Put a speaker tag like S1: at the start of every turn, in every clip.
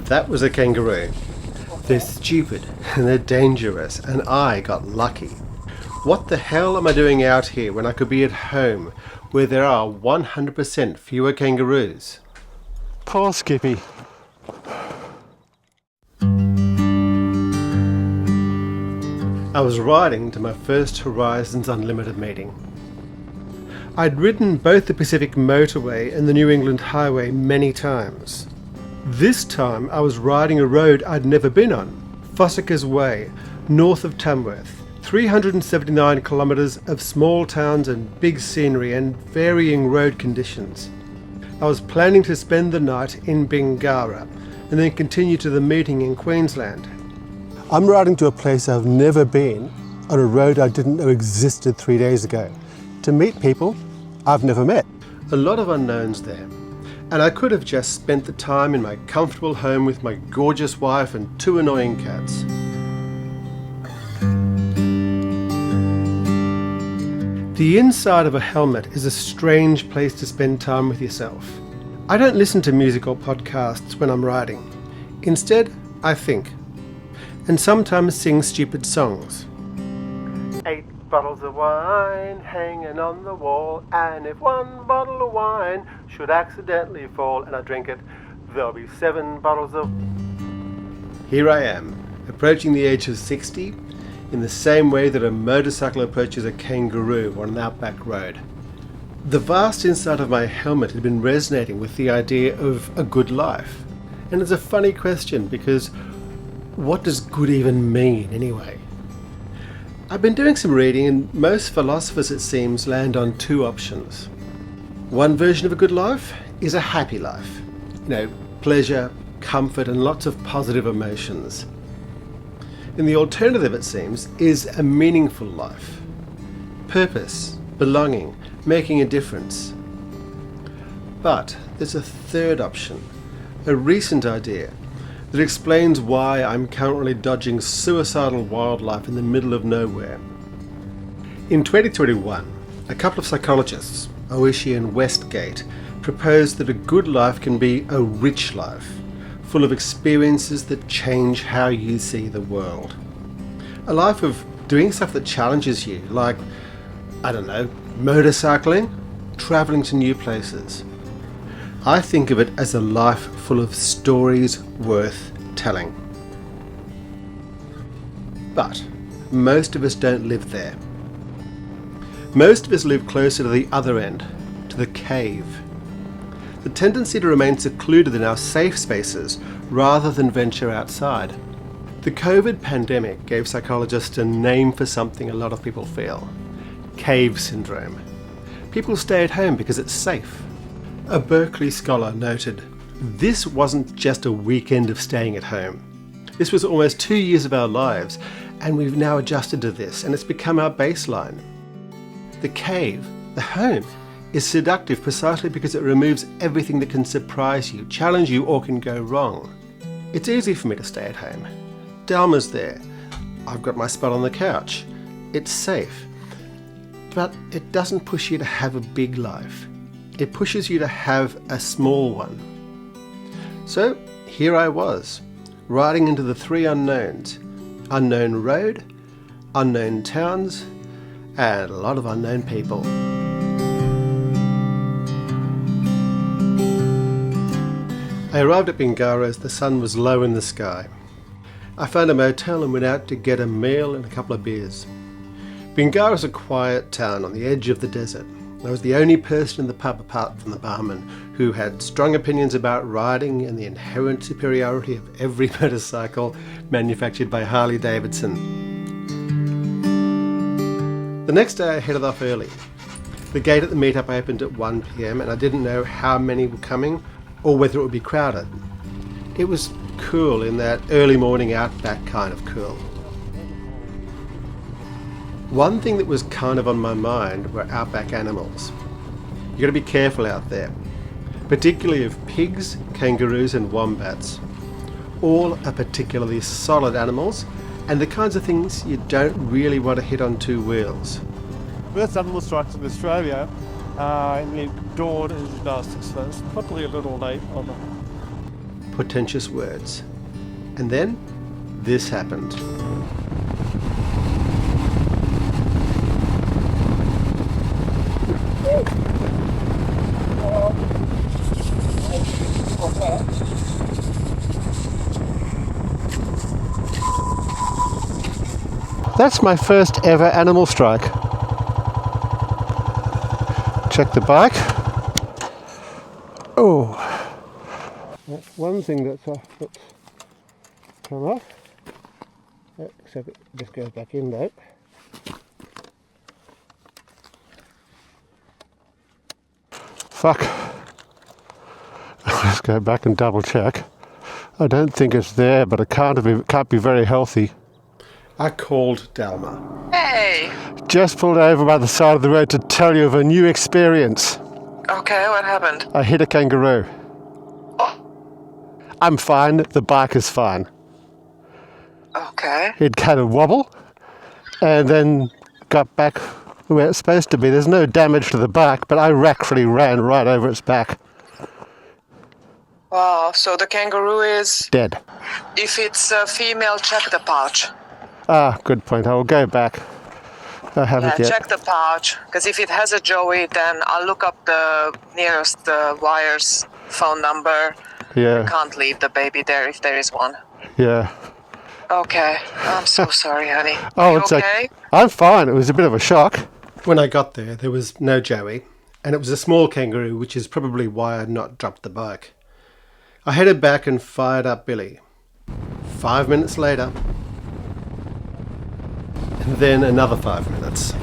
S1: That was a kangaroo. They're stupid and they're dangerous, and I got lucky. What the hell am I doing out here when I could be at home where there are 100% fewer kangaroos?
S2: Poor Skippy.
S1: I was riding to my first Horizons Unlimited meeting. I'd ridden both the Pacific Motorway and the New England Highway many times. This time I was riding a road I'd never been on, Fossica's Way, north of Tamworth. 379 kilometres of small towns and big scenery and varying road conditions. I was planning to spend the night in Bingara and then continue to the meeting in Queensland. I'm riding to a place I've never been on a road I didn't know existed 3 days ago, to meet people I've never met. A lot of unknowns there, and I could have just spent the time in my comfortable home with my gorgeous wife and 2 annoying cats. The inside of a helmet is a strange place to spend time with yourself. I don't listen to music or podcasts when I'm riding. Instead, I think. And sometimes sing stupid songs. 8 bottles of wine hanging on the wall, and if 1 bottle of wine should accidentally fall and I drink it, there'll be 7 bottles of... Here I am, approaching the age of 60, in the same way that a motorcycle approaches a kangaroo on an outback road. The vast inside of my helmet had been resonating with the idea of a good life. And it's a funny question because what does good even mean anyway? I've been doing some reading, and most philosophers, it seems, land on 2 options. One version of a good life is a happy life. Pleasure, comfort, and lots of positive emotions. And the alternative, it seems, is a meaningful life. Purpose, belonging, making a difference. But there's a third option, a recent idea, that explains why I'm currently dodging suicidal wildlife in the middle of nowhere. In 2021, a couple of psychologists, Oishi and Westgate, proposed that a good life can be a rich life, full of experiences that change how you see the world. A life of doing stuff that challenges you, like, motorcycling, travelling to new places. I think of it as a life full of stories worth telling. But most of us don't live there. Most of us live closer to the other end, to the cave. The tendency to remain secluded in our safe spaces rather than venture outside. The COVID pandemic gave psychologists a name for something a lot of people feel: cave syndrome. People stay at home because it's safe. A Berkeley scholar noted, "This wasn't just a weekend of staying at home. This was almost 2 years of our lives, and we've now adjusted to this, and it's become our baseline." The cave, the home, is seductive precisely because it removes everything that can surprise you, challenge you, or can go wrong. It's easy for me to stay at home. Dalma's there. I've got my spot on the couch. It's safe. But it doesn't push you to have a big life. It pushes you to have a small one. So here I was, riding into the 3 unknowns: unknown road, unknown towns, and a lot of unknown people. I arrived at Bingara as the sun was low in the sky. I found a motel and went out to get a meal and a couple of beers. Bingara is a quiet town on the edge of the desert. I was the only person in the pub apart from the barman, who had strong opinions about riding and the inherent superiority of every motorcycle manufactured by Harley-Davidson. The next day I headed off early. The gate at the meetup opened at 1 p.m. and I didn't know how many were coming or whether it would be crowded. It was cool in that early morning outback kind of cool. One thing that was kind of on my mind were outback animals. You got to be careful out there, particularly of pigs, kangaroos and wombats. All are particularly solid animals and the kinds of things you don't really want to hit on 2 wheels.
S2: First animal strikes in Australia It dawn is dusk, so it's probably a little late on the...
S1: Portentous words. And then this happened. That's my first ever animal strike. Check the bike. Oh, that's one thing that's come off. Except it just goes back in though. Fuck. Let's go back and double check. I don't think it's there, but it can't be very healthy. I called Dalma.
S3: Hey!
S1: Just pulled over by the side of the road to tell you of a new experience.
S3: Okay, what happened?
S1: I hit a kangaroo. I'm fine, the bike is fine.
S3: Okay.
S1: It had a wobble and then got back where it's supposed to be. There's no damage to the bike, but I actually ran right over its back.
S3: Wow, so the kangaroo is...
S1: Dead.
S3: If it's a female, check the pouch.
S1: Ah, good point. I will go back. I haven't yet.
S3: Check the pouch, because if it has a joey, then I'll look up the nearest wire's phone number.
S1: Yeah.
S3: Can't leave the baby there if there is one.
S1: Yeah.
S3: Okay, I'm so sorry, honey.
S1: Oh,
S3: you
S1: it's
S3: okay?
S1: I'm fine. It was a bit of a shock. When I got there was no joey, and it was a small kangaroo, which is probably why I'd not dropped the bike. I headed back and fired up Billy. 5 minutes later, and then another 5 minutes.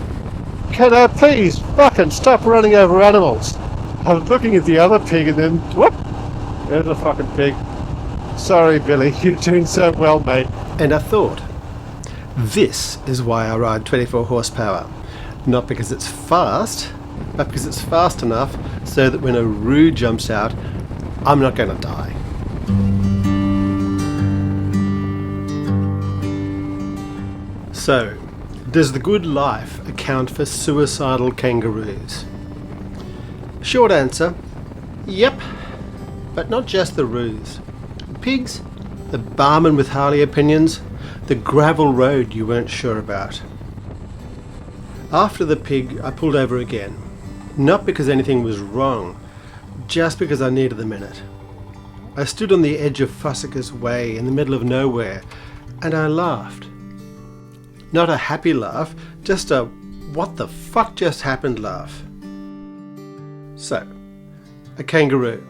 S1: Can I please fucking stop running over animals? I was looking at the other pig and then, whoop, there's a fucking pig. Sorry, Billy, you're doing so well, mate. And I thought, this is why I ride 24 horsepower. Not because it's fast, but because it's fast enough so that when a roo jumps out, I'm not going to die. So, does the good life account for suicidal kangaroos? Short answer, yep, but not just the roos. The pigs, the barman with Harley opinions, the gravel road you weren't sure about. After the pig, I pulled over again, not because anything was wrong, just because I needed a minute. I stood on the edge of Fossica's Way in the middle of nowhere, and I laughed. Not a happy laugh, just a what the fuck just happened laugh. So, a kangaroo,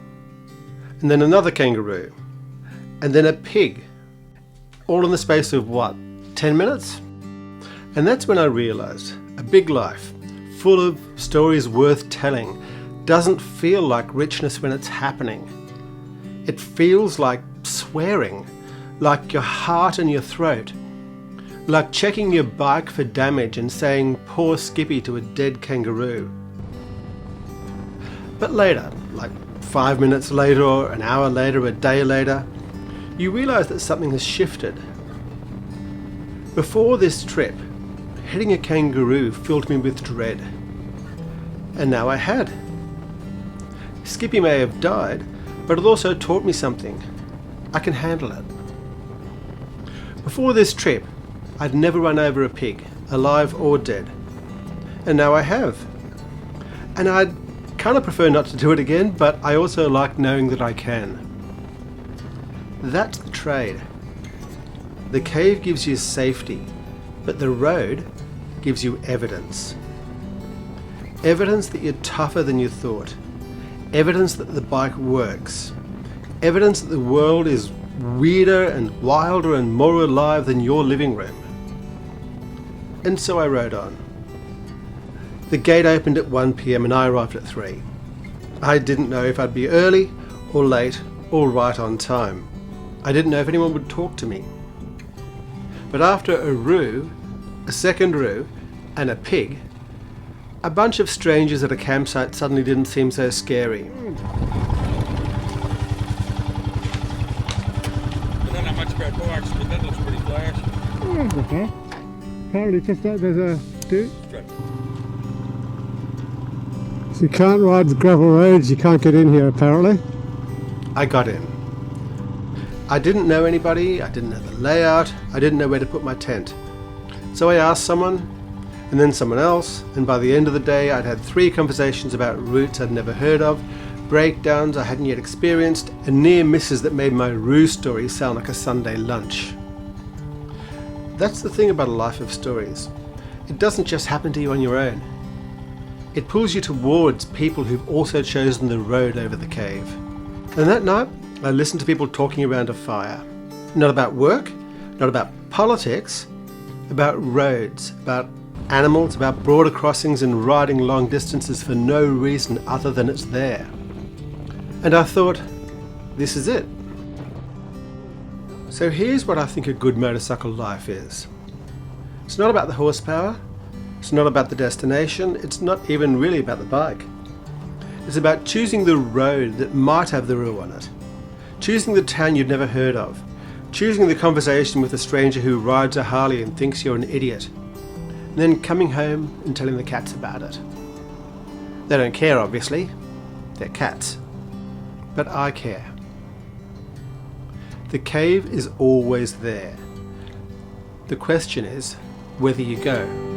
S1: and then another kangaroo, and then a pig, all in the space of what, 10 minutes? And that's when I realised a big life, full of stories worth telling, doesn't feel like richness when it's happening. It feels like swearing, like your heart in your throat, like checking your bike for damage and saying poor Skippy to a dead kangaroo. But later, like 5 minutes later or an hour later, a day later, you realise that something has shifted. Before this trip, hitting a kangaroo filled me with dread. And now I had. Skippy may have died, but it also taught me something. I can handle it. Before this trip, I'd never run over a pig, alive or dead. And now I have. And I'd kind of prefer not to do it again, but I also like knowing that I can. That's the trade. The cave gives you safety, but the road gives you evidence. Evidence that you're tougher than you thought. Evidence that the bike works. Evidence that the world is weirder and wilder and more alive than your living room. And so I rode on. The gate opened at 1 p.m. and I arrived at 3. I didn't know if I'd be early or late or right on time. I didn't know if anyone would talk to me. But after a roo, a second roo, and a pig, a bunch of strangers at a campsite suddenly didn't seem so scary.
S4: I don't know much about bikes, but that looks pretty flashy.
S2: Okay. Apparently just there's a dude.
S5: If you can't ride the gravel roads, you can't get in here apparently.
S1: I got in. I didn't know anybody, I didn't know the layout, I didn't know where to put my tent. So I asked someone, and then someone else, and by the end of the day I'd had 3 conversations about routes I'd never heard of, breakdowns I hadn't yet experienced, and near misses that made my roo story sound like a Sunday lunch. That's the thing about a life of stories. It doesn't just happen to you on your own. It pulls you towards people who've also chosen the road over the cave. And that night, I listened to people talking around a fire. Not about work, not about politics, about roads, about animals, about border crossings and riding long distances for no reason other than it's there. And I thought, this is it. So here's what I think a good motorcycle life is. It's not about the horsepower, it's not about the destination, it's not even really about the bike. It's about choosing the road that might have the roo on it, choosing the town you've never heard of, choosing the conversation with a stranger who rides a Harley and thinks you're an idiot, and then coming home and telling the cats about it. They don't care, obviously. They're cats. But I care. The cave is always there. The question is whether you go.